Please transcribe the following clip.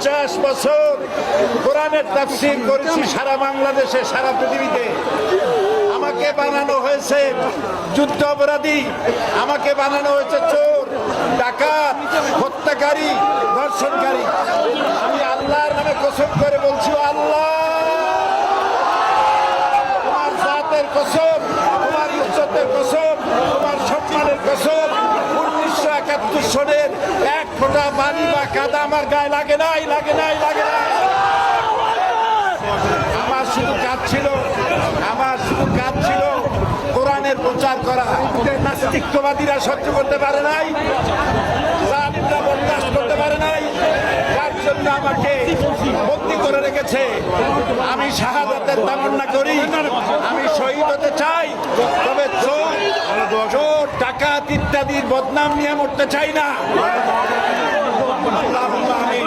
50 বছর কোরআনের তাফসীর করেছি সারা বাংলাদেশে, সারা পৃথিবীতে। আমাকে বানানো হয়েছে যুদ্ধ অপরাধী, আমাকে বানানো হয়েছে চোর, ডাকাত, হত্যাকারী, ধর্ষণকারী। আমি আল্লাহর নামে কসম করে বলছি, আল্লাহ তোমার জাতের কসম, তোমার ইজ্জতের কসম, তোমার সম্মানের কসম, 1971 সনের এক ফোঁটা পানি বা কাদা আমার গায়ে লাগে নাই, লাগে নাই, লাগে নাই। আমার শুধু কাজ ছিল কোরআনের প্রচার করা। নাস্তিকবাদীরা সহ্য করতে পারে নাই, জালিমরা বরদাস্ত করতে পারে নাই, যার জন্য আমাকে বন্দী করে রেখেছে। আমি শাহাদাতের তামান্না করি, আমি শহীদ হতে চাই, তবে চোর ডাকাত ইত্যাদির বদনাম নিয়ে মরতে চাই না। আল্লাহুম্মা আমিন।